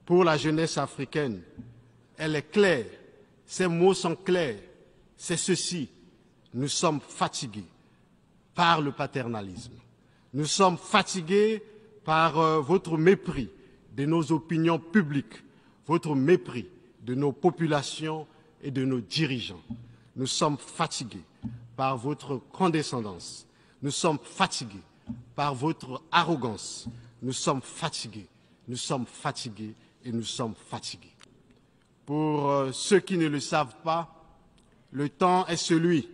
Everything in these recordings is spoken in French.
pour la jeunesse africaine, elle est claire, ces mots sont clairs, c'est ceci. Nous sommes fatigués par le paternalisme. Nous sommes fatigués par votre mépris de nos opinions publiques, votre mépris de nos populations et de nos dirigeants. Nous sommes fatigués par votre condescendance. Nous sommes fatigués par votre arrogance. Nous sommes fatigués et nous sommes fatigués. Pour ceux qui ne le savent pas, le temps est celui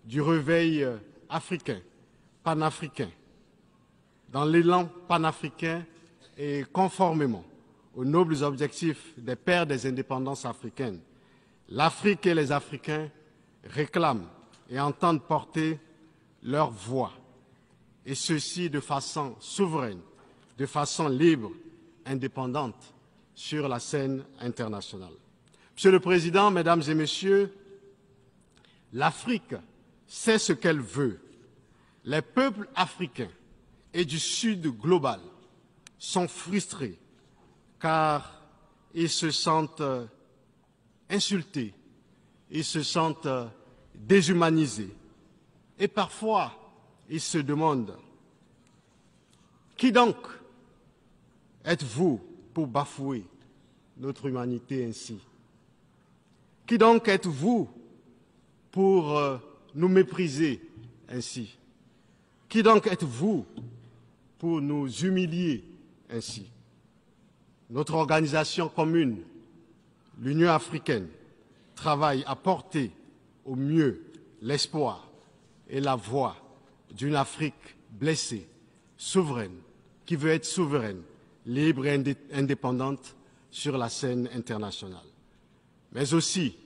du réveil africain, panafricain. Dans l'élan panafricain et conformément aux nobles objectifs des pères des indépendances africaines, l'Afrique et les Africains réclament et entendent porter leur voix, et ceci de façon souveraine, de façon libre, indépendante, sur la scène internationale. Monsieur le Président, Mesdames et Messieurs, l'Afrique sait ce qu'elle veut. Les peuples africains et du Sud global sont frustrés car ils se sentent insultés, ils se sentent déshumanisés et parfois ils se demandent qui donc êtes-vous pour bafouer notre humanité ainsi? Qui donc êtes-vous pour nous mépriser ainsi? Qui donc êtes-vous pour nous humilier ainsi? Notre organisation commune, l'Union africaine, travaille à porter au mieux l'espoir et la voix d'une Afrique blessée, souveraine, qui veut être souveraine, libre et indépendante sur la scène internationale. Mais aussi,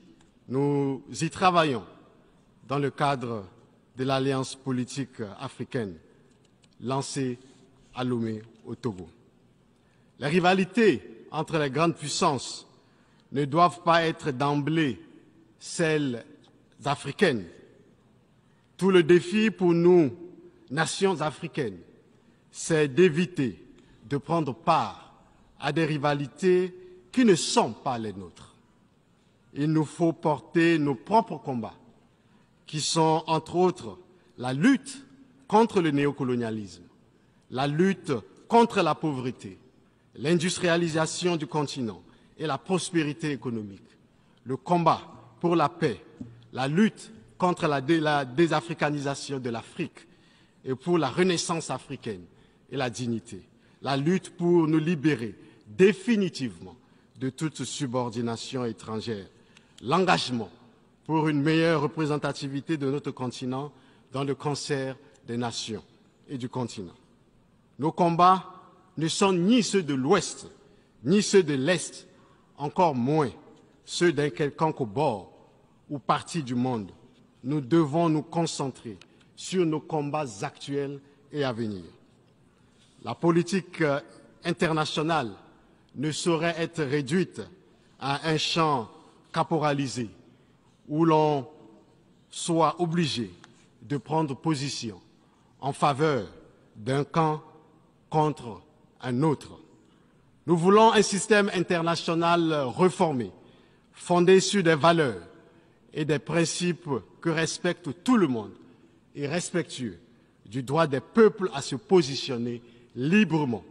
nous y travaillons dans le cadre de l'Alliance politique africaine lancée à Lomé, au Togo. Les rivalités entre les grandes puissances ne doivent pas être d'emblée celles africaines. Tout le défi pour nous, nations africaines, c'est d'éviter de prendre part à des rivalités qui ne sont pas les nôtres. Il nous faut porter nos propres combats, qui sont, entre autres, la lutte contre le néocolonialisme, la lutte contre la pauvreté, l'industrialisation du continent et la prospérité économique, le combat pour la paix, la lutte contre la désafricanisation de l'Afrique et pour la renaissance africaine et la dignité, la lutte pour nous libérer définitivement de toute subordination étrangère, l'engagement pour une meilleure représentativité de notre continent dans le concert des nations et du continent. Nos combats ne sont ni ceux de l'Ouest, ni ceux de l'Est, encore moins ceux d'un quelconque bord ou partie du monde. Nous devons nous concentrer sur nos combats actuels et à venir. La politique internationale ne saurait être réduite à un champ caporalisé où l'on soit obligé de prendre position en faveur d'un camp contre un autre. Nous voulons un système international réformé, fondé sur des valeurs et des principes que respecte tout le monde et respectueux du droit des peuples à se positionner librement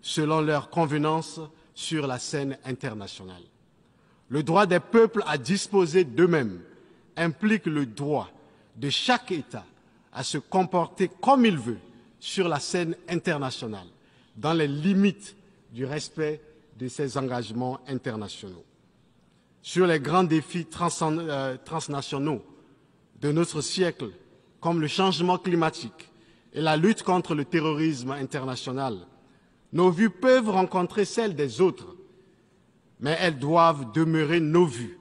selon leurs convenances sur la scène internationale. Le droit des peuples à disposer d'eux-mêmes implique le droit de chaque État à se comporter comme il veut sur la scène internationale, dans les limites du respect de ses engagements internationaux. Sur les grands défis transnationaux de notre siècle, comme le changement climatique et la lutte contre le terrorisme international, nos vues peuvent rencontrer celles des autres, mais elles doivent demeurer nos vues,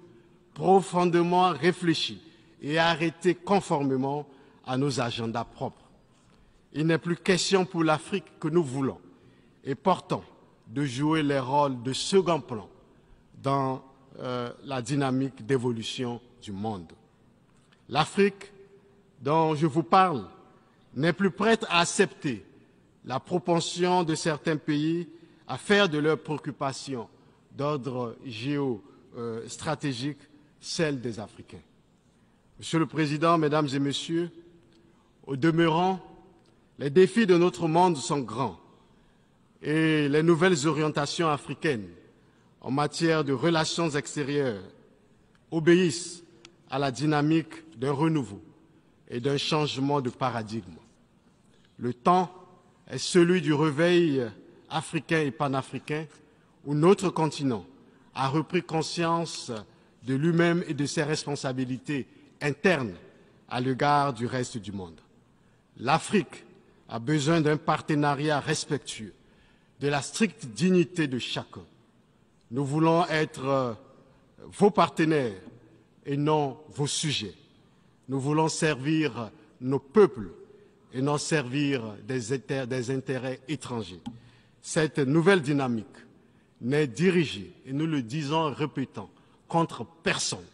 profondément réfléchies et arrêtées conformément à nos agendas propres. Il n'est plus question pour l'Afrique que nous voulons et portons de jouer les rôles de second plan dans la dynamique d'évolution du monde. L'Afrique dont je vous parle n'est plus prête à accepter la propension de certains pays à faire de leurs préoccupations d'ordre géostratégique, celle des Africains. Monsieur le Président, Mesdames et Messieurs, au demeurant, les défis de notre monde sont grands et les nouvelles orientations africaines en matière de relations extérieures obéissent à la dynamique d'un renouveau et d'un changement de paradigme. Le temps est celui du réveil africain et panafricain où notre continent a repris conscience de lui-même et de ses responsabilités internes à l'égard du reste du monde. L'Afrique a besoin d'un partenariat respectueux de la stricte dignité de chacun. Nous voulons être vos partenaires et non vos sujets. Nous voulons servir nos peuples et non servir des intérêts étrangers. Cette nouvelle dynamique n'est dirigée, et nous le disons et répétons, contre personne.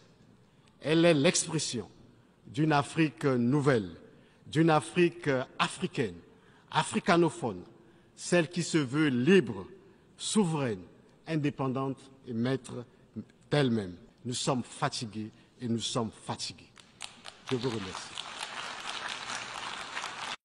Elle est l'expression d'une Afrique nouvelle, d'une Afrique africaine, africanophone, celle qui se veut libre, souveraine, indépendante et maître d'elle-même. Nous sommes fatigués et nous sommes fatigués. Je vous remercie.